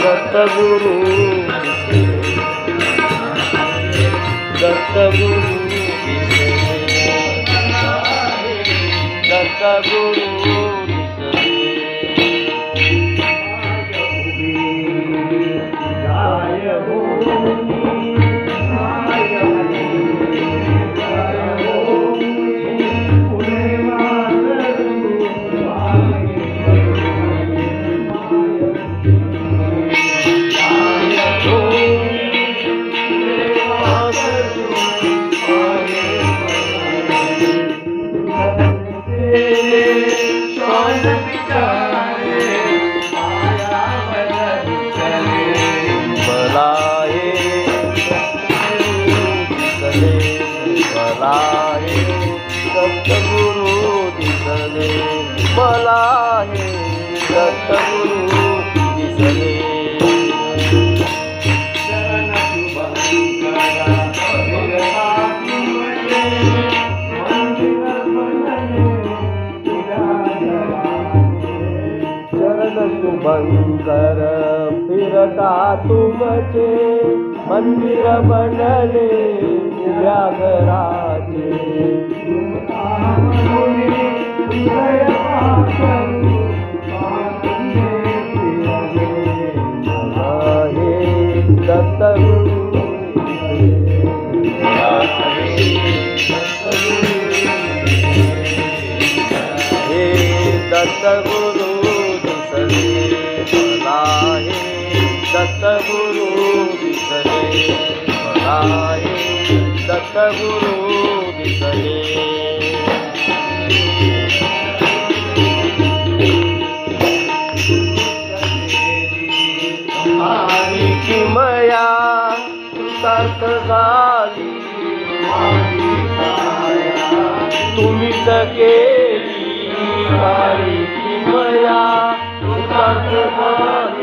दत्तगुरु दत्तगुरु दत्तगुरु दत्तगुरु दिसले मला हे दत्तगुरु दिसले चरण शुभंकर फिरता तुमचे मंदिर बनले उभ्या घराचे दत्तगुरु हे दत्तगुरु दिसले मला हे दत्तगुरु दिसले मला हे दत्तगुरु दिसले किमया कृतार्थ झाली तुम्हीच केली सारी किमया कृतार्थ झाली